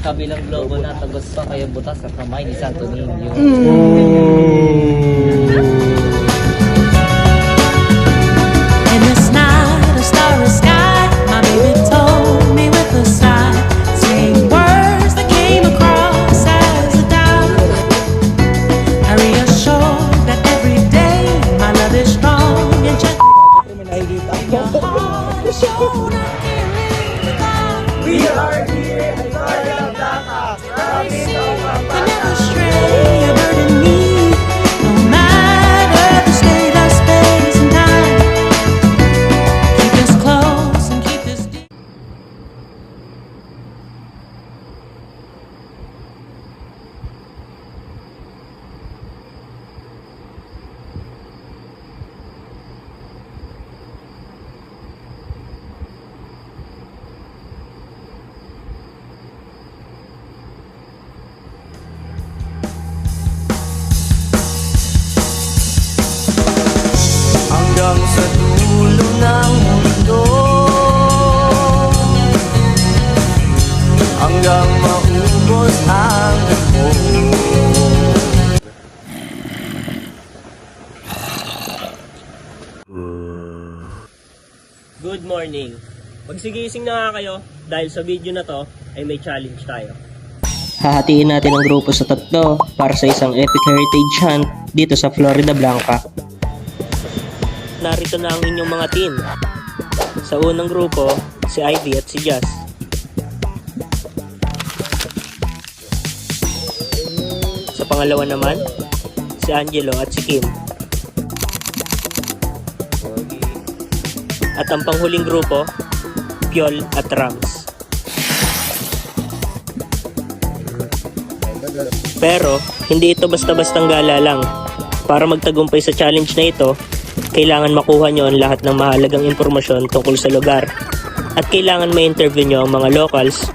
kabilang globo na tagos pa kayo butas sa kamay ni Santo Niño. In this night, a starry sky, my baby told me with a sigh, saying words that came across as a doubt. I reassured that every day my love is strong and just your heart is shown I can't live without. We are here at Florida Blanca. Promise of You never stray, you're burden me, no matter the state of space and time. Keep us close and keep us deep. hanggang sa dulo ng mundo, hanggang maubos ang ako. Good morning. Magsigising na nga kayo dahil sa video na to ay may challenge tayo. Hahatiin natin ang grupo sa tatlo para sa isang epic heritage hunt dito sa Florida Blanca. Narito na ang inyong mga team. Sa unang grupo, si Ivy at si Jazz. Sa pangalawa naman, si Angelo at si Kim. At ang panghuling grupo, Piol at Rams. Pero, hindi ito basta-bastang gala lang. Para magtagumpay sa challenge na ito, kailangan makuha nyo ang lahat ng mahalagang impormasyon tungkol sa lugar. At kailangan ma-interview nyo ang mga locals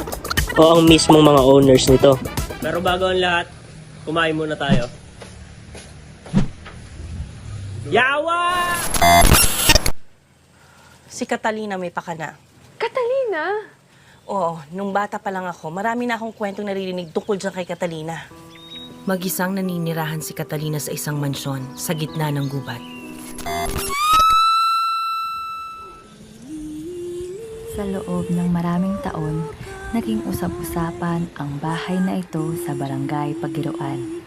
o ang mismong mga owners nito. Pero bago ang lahat, kumain muna tayo. Yawa! Si Catalina may pakana. Catalina? Oo, nung bata pa lang ako, marami na akong kwentong naririnig tungkol dyan kay Catalina. Mag-isang naninirahan si Catalina sa isang mansyon sa gitna ng gubat. Sa loob ng maraming taon, naging usap-usapan ang bahay na ito sa barangay Pagiroan.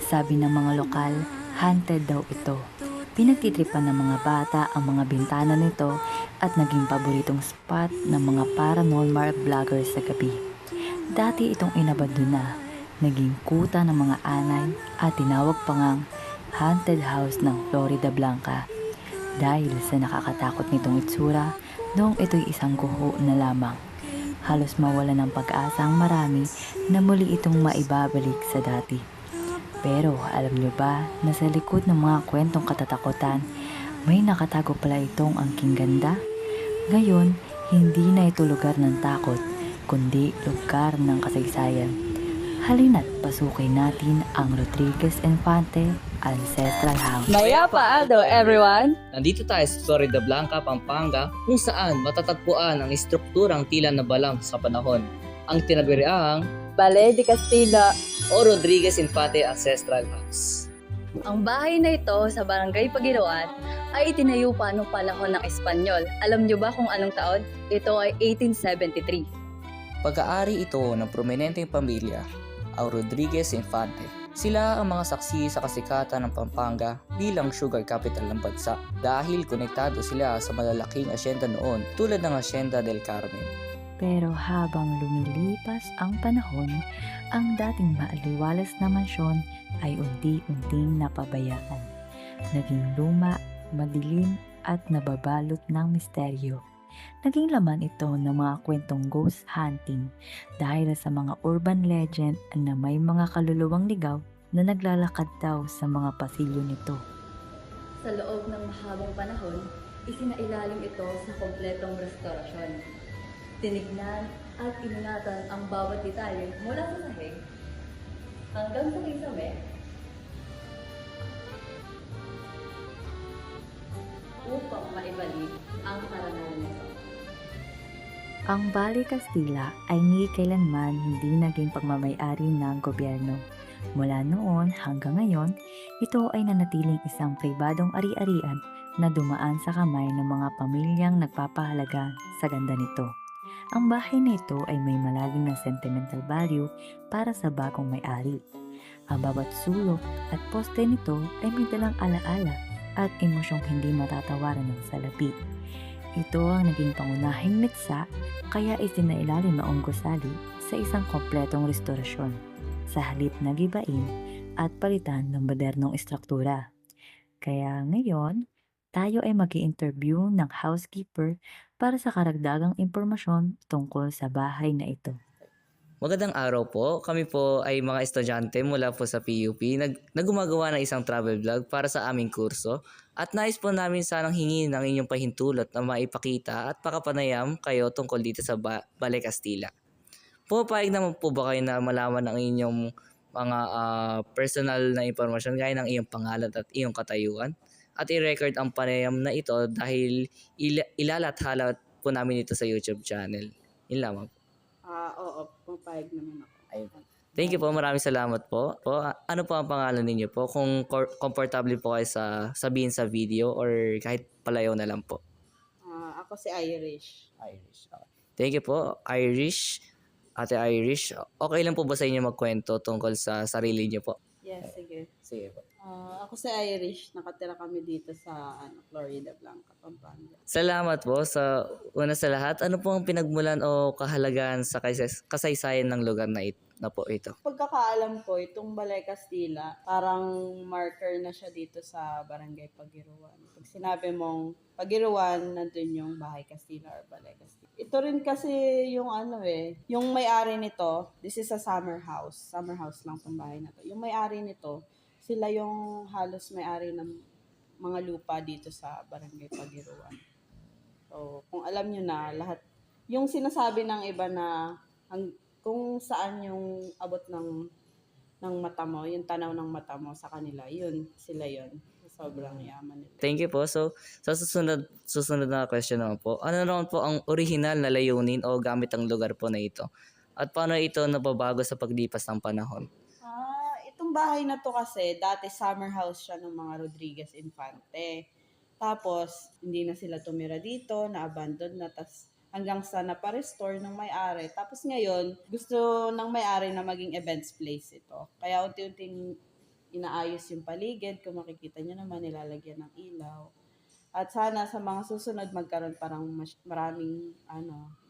Sabi ng mga lokal, haunted daw ito. Pinagtitripan ng mga bata ang mga bintana nito at naging paboritong spot ng mga paranormal vloggers sa gabi. Dati itong inabandona, naging kuta ng mga anay at tinawag pa ngang haunted house ng Florida Blanca dahil sa nakakatakot nitong itsura noong ito'y isang guho na lamang. Halos mawala ng pag-asa ang marami na muli itong maibabalik sa dati. Pero alam nyo ba na sa likod ng mga kwentong katatakutan, may nakatago pala itong angking ganda? Ngayon, hindi na ito lugar ng takot, kundi lugar ng kasaysayan. Halina't pasukin natin ang Rodriguez Infante Ancestral House. Mayapa Aldo, everyone! Nandito tayo sa Florida Blanca, Pampanga, kung saan matatagpuan ang istrukturang tila na balang sa panahon. Ang tinaguriang Ballet de Castilla. o Rodriguez Infante Ancestral House. Ang bahay na ito sa Barangay Pagiroan ay itinayo pa noong panahon ng Espanyol. Alam niyo ba kung anong taon? Ito ay 1873. Pag-aari ito ng prominenteng pamilya, ang Rodriguez Infante. Sila ang mga saksi sa kasikatan ng Pampanga bilang sugar capital ng bansa dahil konektado sila sa malalaking asyenda noon tulad ng Hacienda del Carmen. Pero habang lumilipas ang panahon, ang dating maaliwalas na mansyon ay unti-unting napabayaan. Naging luma, madilim at nababalot ng misteryo. Naging laman ito ng mga kwentong ghost hunting dahil sa mga urban legend na may mga kaluluwang ligaw na naglalakad daw sa mga pasilyo nito. Sa loob ng mahabang panahon, isinailalim ito sa kompletong restorasyon. Tinignan at iningatan ang bawat detalye mula sa sahig hanggang sa kisame upang maibalik ang parangal nito. Ang Valle Castilla ay ni kailanman hindi naging pagmamay-ari ng gobyerno. Mula noon hanggang ngayon, ito ay nanatiling isang pribadong ari-arian na dumaan sa kamay ng mga pamilyang nagpapahalaga sa ganda nito. Ang bahay na ito ay may malalim na sentimental value para sa bagong may-ari. Ang bawat sulok at poste nito ay may dalang alaala at emosyong hindi matatawaran ng salapi. Ito ang naging pangunahing mitsa kaya isinailalim noong gusali sa isang kompletong restorasyon sa halip na gibain at palitan ng modernong istruktura. Kaya ngayon, tayo ay mag-i-interview ng housekeeper para sa karagdagang impormasyon tungkol sa bahay na ito. Magandang araw po. Kami po ay mga estudyante mula po sa PUP na gumagawa ng isang travel vlog para sa aming kurso at nais po namin sanang hingin ng inyong pahintulot na maipakita at pakapanayam kayo tungkol dito sa Valle Castilla. Pumapayag naman po ba kayo na malaman ang inyong mga personal na impormasyon gaya ng iyong pangalan at iyong katayuan at i-record ang panayam na ito dahil ilalathala po namin ito sa YouTube channel. Yun lamang po. Oo, pumapayag naman ako. Ayun. Thank you po, maraming salamat po. Ano po ang pangalan ninyo po? Kung comfortable po kayo sabihin sa video or kahit palayaw na lang po. Ako si Irish. Irish. Okay. Thank you po, Irish. Ate Irish, okay lang po ba sa inyo magkwento tungkol sa sarili niyo po? Yes, sige. Sige po. Ako si Irish. Nakatira kami dito sa Florida Blanca, Pampanga. Salamat po. Una sa lahat, ano po ang pinagmulan o kahalagahan sa kasaysayan ng lugar na po ito? Pagkakaalam ko, itong Balay Castilla, parang marker na siya dito sa Barangay Pagiruan. Pag sinabi mong Pagiruan, nandun yung Bahay Castilla or Balay Castilla. Ito rin kasi yung yung may-ari nito, this is a summer house. Summer house lang itong bahay na to. Yung may-ari nito, sila yung halos may-ari ng mga lupa dito sa Barangay Pagiruan. So, kung alam nyo na, lahat, yung sinasabi ng iba na kung saan yung abot ng mata mo, yung tanaw ng mata mo sa kanila, yun, sila yun. Sobrang yaman nila. Thank you po. So, sa susunod na question naman po, ano naman po ang original na layunin o gamit ang lugar po na ito? At paano ito nababago sa paglipas ng panahon? Itong bahay na to kasi, dati summer house siya ng mga Rodriguez Infante. Tapos, hindi na sila tumira dito, na-abandon na, tas hanggang sa naparestore ng may-ari. Tapos ngayon, gusto ng may-ari na maging events place ito. Kaya unti-unting inaayos yung paligid. Kung makikita nyo naman, nilalagyan ng ilaw. At sana sa mga susunod, magkaroon parang maraming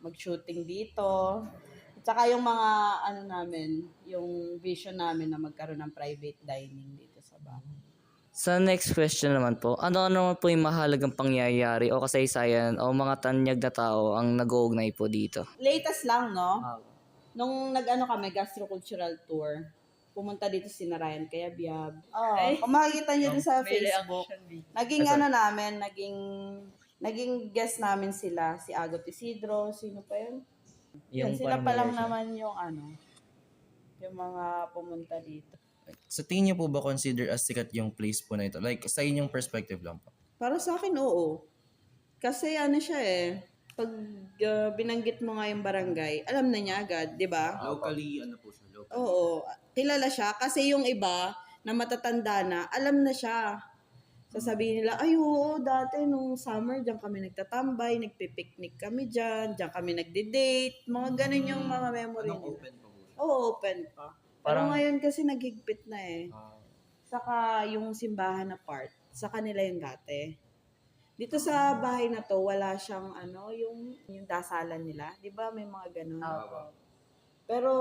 mag-shooting dito. At saka yung mga namin, yung vision namin na magkaroon ng private dining dito sa bahay. Sa next question naman po, ano naman po yung mahalagang pangyayari o kasaysayan o mga tanyag na tao ang nag-uugnay po dito? Latest lang, no? Nung kami, gastrocultural tour, pumunta dito si Ryan Cayabyab. Kung makikita nyo din sa Facebook, naging naging guest namin sila, si Agot Isidro, sino pa yun? Sila pa lang naman yung yung mga pumunta dito. Sa tingin niyo po ba consider as sikat yung place po na ito? Like, sa inyong perspective lang po. Para sa akin, oo. Kasi siya pag binanggit mo nga yung barangay, alam na niya agad, di ba? Locally, po siya? Oo. Kilala siya. Kasi yung iba na matatanda na, alam na siya. Sasabihin nila, ay oo, dati nung summer, diyan kami nagtatambay, nagpipiknik kami diyan kami nagde-date, mga ganun yung mga memory nila. Open pa po siya? Oo, open pa. Pero ngayon kasi naghigpit na Saka yung simbahan na part, sa kanila yung dati. Dito sa bahay na to, wala siyang yung dasalan nila. Di ba may mga ganun? Pero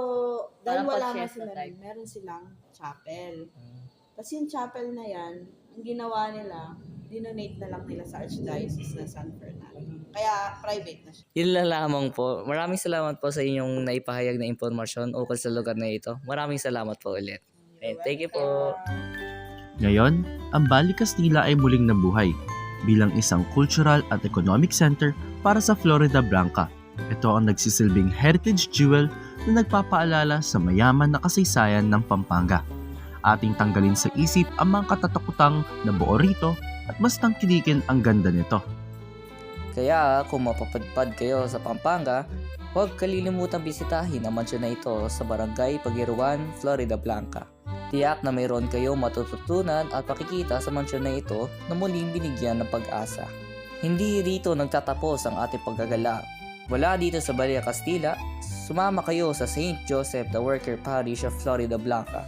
dahil wala na sila, meron silang chapel. Tapos yung chapel na yan, ang ginawa nila, dinonate na lang nila sa Archdiocese na San Fernando. Kaya private na siya. Yun lang lamang po. Maraming salamat po sa inyong naipahayag na impormasyon ukol sa lugar na ito. Maraming salamat po ulit. Thank you po. Ngayon, ang Valle Castilla ay muling nabuhay bilang isang cultural at economic center para sa Florida Blanca. Ito ang nagsisilbing heritage jewel na nagpapaalala sa mayaman na kasaysayan ng Pampanga. Ating tanggalin sa isip ang mga katatakutang nabuo rito at mas tangkilikin ang ganda nito. Kaya kung mapapadpad kayo sa Pampanga, Huwag kalilimutang bisitahin ang mansyon na ito sa Barangay Pagiruan, Florida Blanca. Tiyak na mayroon kayong matututunan at pakikita sa mansyon na ito na muling binigyan ng pag-asa. Hindi rito nagtatapos ang ating paggagala. Wala dito sa Balea Castilla, sumama kayo sa St. Joseph the Worker Parish of Florida Blanca.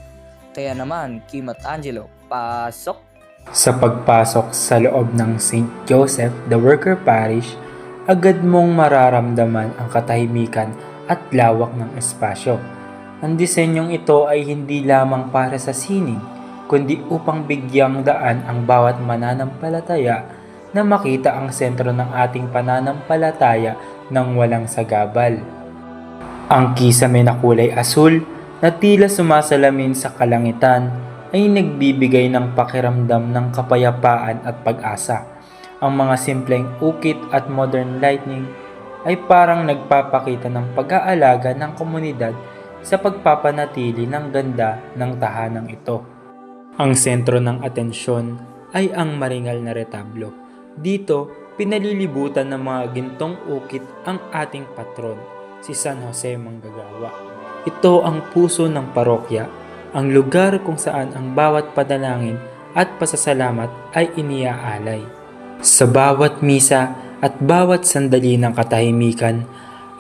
Kaya naman, Kim at Angelo, pasok! Sa pagpasok sa loob ng St. Joseph the Worker Parish, agad mong mararamdaman ang katahimikan at lawak ng espasyo. Ang disenyong ito ay hindi lamang para sa sining, kundi upang bigyang daan ang bawat mananampalataya na makita ang sentro ng ating pananampalataya ng walang sagabal. Ang kisame na kulay asul na tila sumasalamin sa kalangitan ay nagbibigay ng pakiramdam ng kapayapaan at pag-asa. Ang mga simpleng ukit at modern lighting ay parang nagpapakita ng pag-aalaga ng komunidad sa pagpapanatili ng ganda ng tahanang ito. Ang sentro ng atensyon ay ang maringal na retablo. Dito, pinalilibutan ng mga gintong ukit ang ating patron, si San Jose Manggagawa. Ito ang puso ng parokya, ang lugar kung saan ang bawat panalangin at pasasalamat ay iniaalay. Sa bawat misa at bawat sandali ng katahimikan,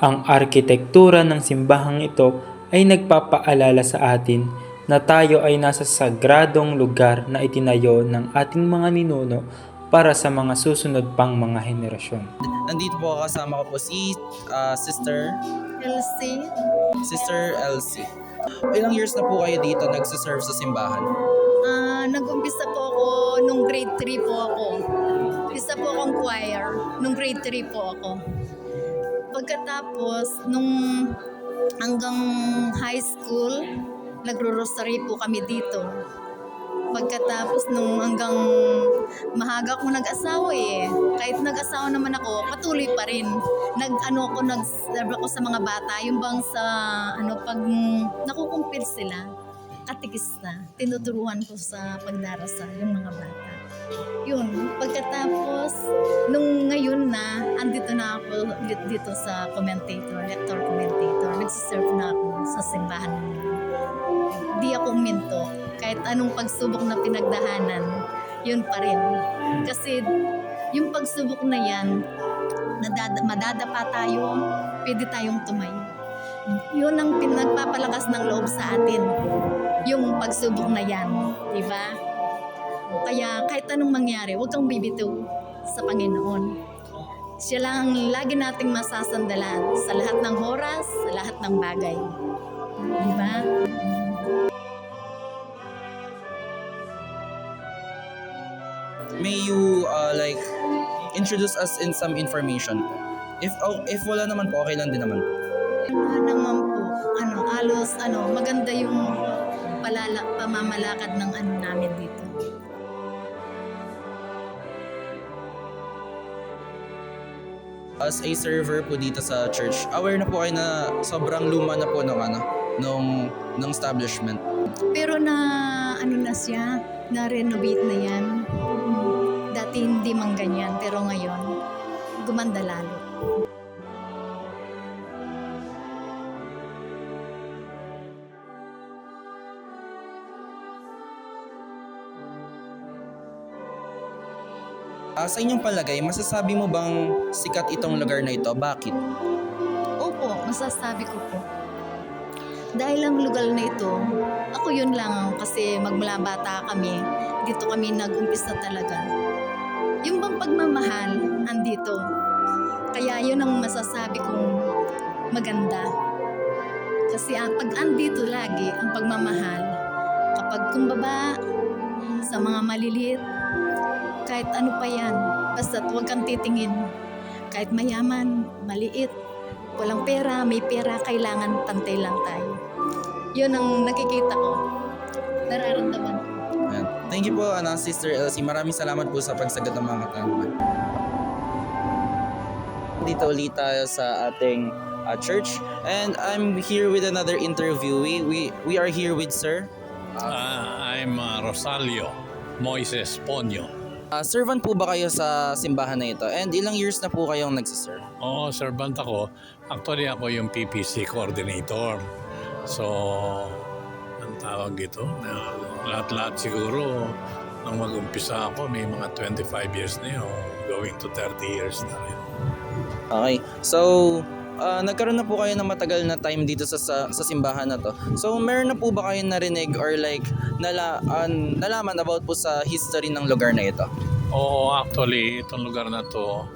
ang arkitektura ng simbahang ito ay nagpapaalala sa atin na tayo ay nasa sagradong lugar na itinayo ng ating mga ninuno para sa mga susunod pang mga henerasyon. Nandito po kasama ko po si Sister Elsie. Sister Elsie. Ilang years na po kayo dito nagsiserve sa simbahan? Nag-umpisa po ako nung grade 3 po ako. Isa po akong choir. Nung grade 3 po ako. Pagkatapos, nung hanggang high school, nagro-rosary po kami dito. Pagkatapos nung hanggang mahaga ko nag-asawa Kahit nag-asawa naman ako, patuloy pa rin. Nag-serve ako sa mga bata. Yung bang sa, pag nakukumpil sila, katikista, tinuturuan ko sa pagdarasal yung mga bata. Yun, pagkatapos, nung ngayon na, andito na ako dito sa lector commentator, nagsiserve na ako sa simbahan. Di ako minto. Kahit anong pagsubok na pinagdahanan, yun pa rin. Kasi yung pagsubok na yan, madadapa tayo, pwede tayong tumayo. Yun ang pinagpapalakas ng loob sa atin. Yung pagsubok na yan, di ba? Kaya kahit anong mangyari, huwag kang bibitaw sa Panginoon. Siya lang ang lagi nating masasandalan sa lahat ng oras, sa lahat ng bagay. Di ba? May you introduce us in some information? If wala naman po, okay lang din naman. Wala naman po. Halos maganda yung pamamalakad ng namin dito. As a server po dito sa church, aware na po kayo na sobrang luma na po ng establishment. Pero na siya, na-renovate na yan. Dati hindi man ganyan, pero ngayon, gumanda lalo. Sa inyong palagay, masasabi mo bang sikat itong lugar na ito? Bakit? Opo, masasabi ko po. Dahil ang lugar na ito, ako yun lang kasi magmula bata kami, dito kami nag-umpisa talaga. Yung bang pagmamahal, andito. Kaya yun ang masasabi kong maganda. Kasi pag andito lagi, ang pagmamahal, kapag kumbaba, sa mga maliliit, kahit ano pa yan, basta't huwag kang titingin. Kahit mayaman, maliit, walang pera, may pera, kailangan pantay lang tayo. Yun ang nakikita ko, nararamdaman ko. Thank you po, Sister Elsie. Maraming salamat po sa pagsagot ng mga katanungan. Dito ulit tayo sa ating church, and I'm here with another interviewee. We are here with Sir. I'm Rosalio Moises Ponyo. Servant po ba kayo sa simbahan na ito? And ilang years na po kayong nagsiserve? Oo, servant ako. Actually, ako yung PPC coordinator. So, ang tawag dito, lahat-lahat siguro, nang mag-umpisa ako, may mga 25 years na yun, going to 30 years na rin. Okay. So, nagkaroon na po kayo ng matagal na time dito sa simbahan na to. So, meron na po ba kayo narinig or like nalaman about po sa history ng lugar na ito? Oo, actually, itong lugar na to,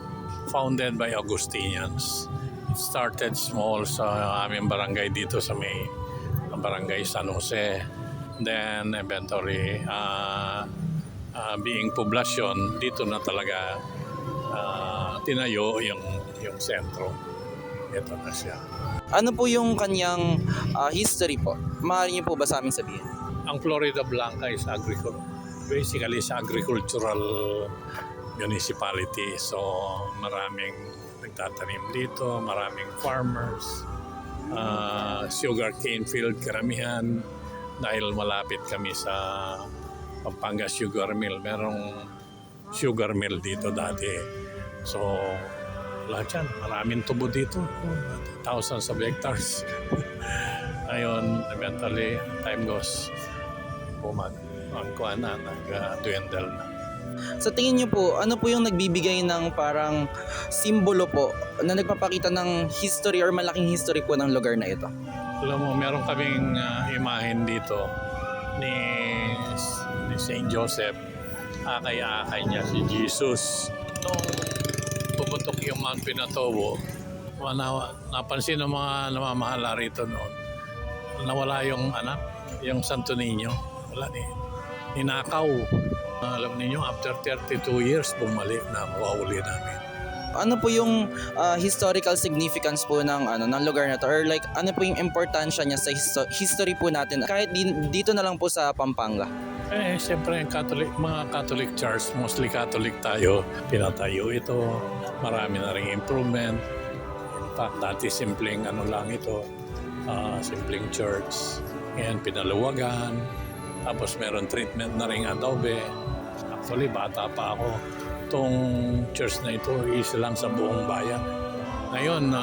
founded by Augustinians. It started small sa aming barangay dito sa may barangay San Jose. Then, eventually, being poblasyon, dito na talaga tinayo yung sentro. Ito na siya. Ano po yung kanyang history po? Maaari niyo po ba sa amin sabihin? Ang Florida Blanca is basically sa agricultural municipality. So maraming nagtatanim dito, maraming farmers, sugar cane field karamihan dahil malapit kami sa Pampanga Sugar Mill. Merong sugar mill dito dati. So lahat yan, maraming tubo dito. Thousands of hectares. Ngayon, eventually, time goes, nag-dwindle na. Sa tingin niyo po, ano po yung nagbibigay ng parang simbolo po na nagpapakita ng history or malaking history po ng lugar na ito? Alam mo, meron kaming imahen dito ni St. Joseph. Akay-akay niya si Jesus. Nung puputok yung Mount Pinatubo, napansin ng mga namamahala rito noon, nawala yung yung Santo Niño. Wala ninakaw. Alam niyo, after 32 years, bumalik na mawawali namin. Ano po yung historical significance po ng lugar na to, or like ano po yung importansya niya sa history po natin kahit dito na lang po sa Pampanga? Siyempre mga Catholic Church, mostly Catholic tayo, pinatayo ito, marami na ring improvement. In fact, dati simpleng lang ito, simpleng church, and pinaluwagan, tapos meron treatment na ring adobe. Actually, bata pa ako. Itong church na ito, isa lang sa buong bayan. Ngayon,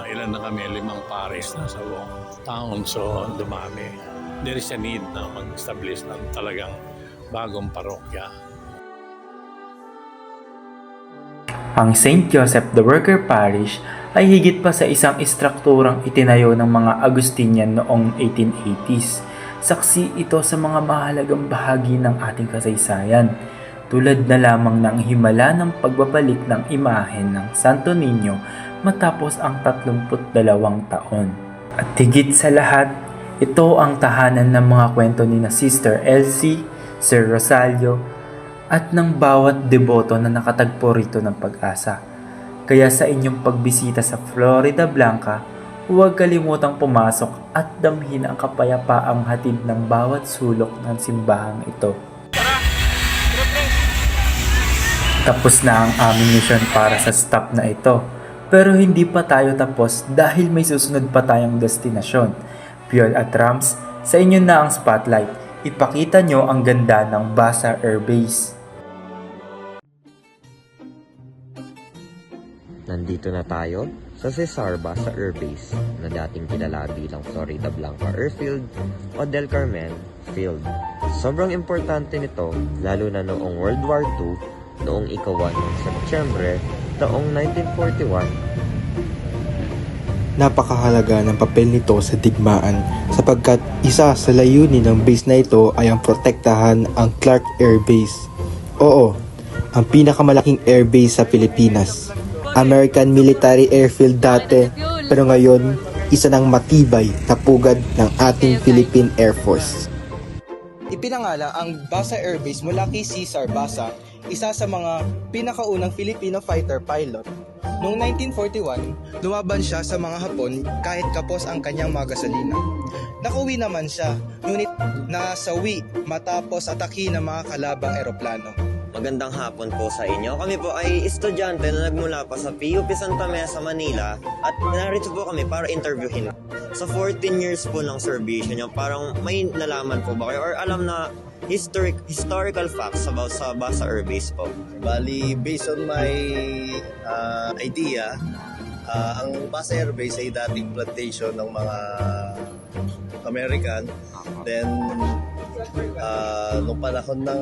ilan na kami, 5 paris na sa buong town, so dumami. There is a need na mag-establish ng talagang bagong parokya. Ang St. Joseph the Worker Parish ay higit pa sa isang istrukturang itinayo ng mga Agustinian noong 1880s. Saksi ito sa mga mahalagang bahagi ng ating kasaysayan, tulad na lamang ng himala ng pagbabalik ng imahen ng Santo Niño matapos ang 32 taon. At higit sa lahat, ito ang tahanan ng mga kwento ni na Sister Elsie, Sir Rosalio, at ng bawat deboto na nakatagpo rito ng pag-asa. Kaya sa inyong pagbisita sa Florida Blanca, huwag kalimutang pumasok at damhin ang kapayapaang hatid ng bawat sulok ng simbahang ito. Tapos na ang aming mission para sa stop na ito. Pero hindi pa tayo tapos dahil may susunod pa tayong destinasyon. Piol at Rams, sa inyo na ang spotlight. Ipakita nyo ang ganda ng Basa Air Base. Nandito na tayo sa Cesar Basa Air Base na dating kilala bilang Florida Blanca Airfield o Del Carmen Field. Sobrang importante nito lalo na noong World War II noong ika-1 ng Setyembre taong 1941. Napakahalaga ng papel nito sa digmaan sapagkat isa sa layunin ng base na ito ay ang protektahan ang Clark Air Base. Oo, ang pinakamalaking air base sa Pilipinas. American Military Airfield dati, pero ngayon isa ng matibay na pugad ng ating Philippine Air Force. Ipinangalan ang Basa Air Base mula kay Cesar Basa, isa sa mga pinakaunang Filipino fighter pilot. Noong 1941, lumaban siya sa mga Hapon kahit kapos ang kanyang mga gasolina. Nakauwi naman siya, ngunit nasawi matapos atake ng mga kalabang eroplano. Magandang hapon po sa inyo. Kami po ay estudyante na nagmula pa sa PUP Santa Mesa, Manila at narito po kami para interviewin Sa 14 years po ng servisyo niya, parang may nalaman po ba kayo or alam na historical facts about sa Basa Air Base po? Bali, based on my idea, ang Basa Air Base ay dating plantation ng mga American. Then, nung panahon ng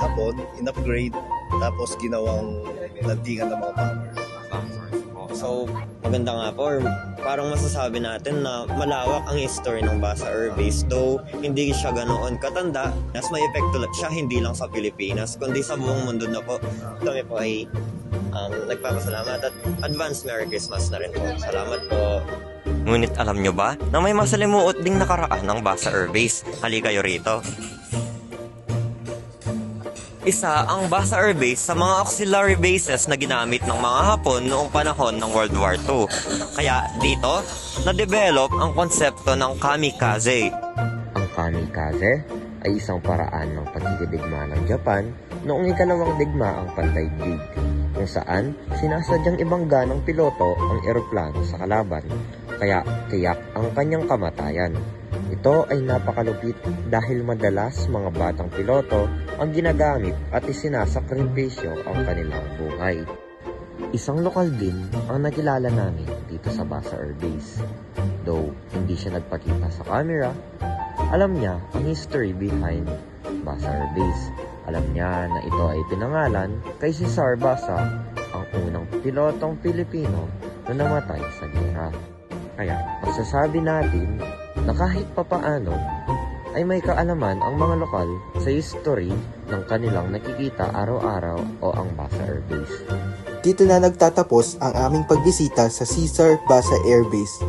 Hapon, in-upgrade, tapos ginawang landingan ng mga bombers. So, maganda nga po, or parang masasabi natin na malawak ang history ng Basa Air Base, though hindi siya ganoon katanda, mas may epekto siya hindi lang sa Pilipinas, kundi sa buong mundo na po. Kami po ay nagpapasalamat at advance Merry Christmas na rin po. Salamat po. Ngunit alam nyo ba na may masalimuot ding nakaraan ng Basa Air Base? Halika kayo rito. Isa ang Basa Air Base sa mga auxiliary bases na ginamit ng mga Hapon noong panahon ng World War II. Kaya dito, na-develop ang konsepto ng kamikaze. Ang kamikaze ay isang paraan ng pagkikidigma ng Japan noong ikalawang digmaang pandaigdig, kung saan sinasadyang ibangga ng piloto ang eroplano sa kalaban, kaya tiyak ang kanyang kamatayan. Ito ay napakalupit dahil madalas mga batang piloto ang ginagamit at isinasakripisyo ang kanilang buhay. Isang lokal din ang nakilala namin dito sa Basa Air Base. Though hindi siya nagpakita sa camera, alam niya ang history behind Basa Air Base. Alam niya na ito ay pinangalan kay Cesar Basa, ang unang pilotong Pilipino na namatay sa giyera. Kaya masasabi natin na kahit papaano ay may kaalaman ang mga lokal sa history ng kanilang nakikita araw-araw o ang Basa Air Base. Dito na nagtatapos ang aming pagbisita sa Cesar Basa Air Base.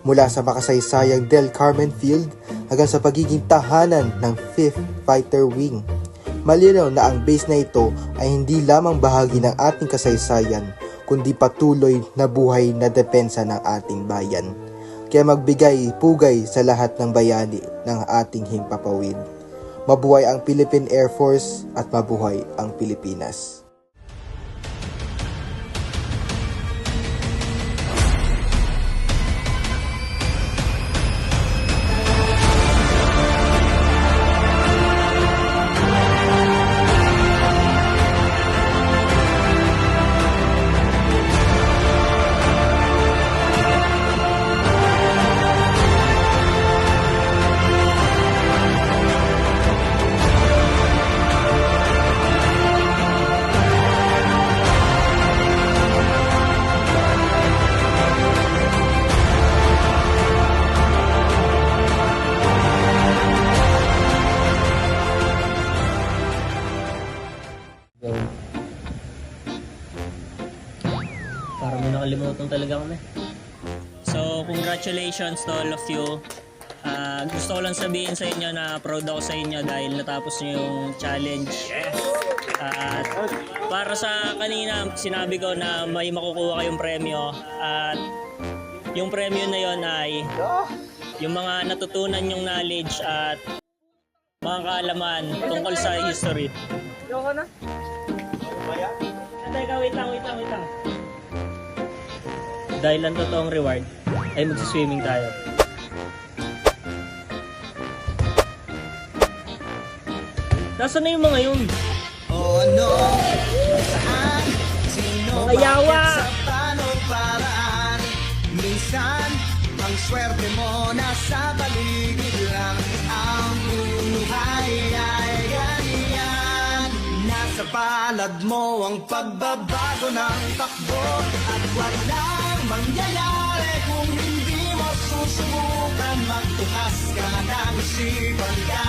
Mula sa makasaysayang Del Carmen Field hanggang sa pagiging tahanan ng 5th Fighter Wing. Malinaw na ang base na ito ay hindi lamang bahagi ng ating kasaysayan, kundi patuloy na buhay na depensa ng ating bayan. Kaya magbigay pugay sa lahat ng bayani ng ating himpapawid. Mabuhay ang Philippine Air Force at mabuhay ang Pilipinas. Parang may nakalimutan talaga kami. So, congratulations to all of you. Gusto ko lang sabihin sa inyo na proud ako sa inyo dahil natapos niyo yung challenge. At para sa kanina, sinabi ko na may makukuha kayong premyo. At yung premyo na yon ay yung mga natutunan yung knowledge at mga kaalaman tungkol sa history. Yoko na? Teka, wait lang. Dahil ang totoong reward ay magsiswimming tayo. Nasaan na yung mga yun? Oh no, saan? Sino mga yawa? Sa paanong paraan? Minsan, ang swerte mo nasa paligid lang. Ang buhay ay ganyan. Nasa palad mo ang pagbabago ng takbo. At walang mangyayari kung hindi mo susubukan. Magtukas ka ng isipan ka.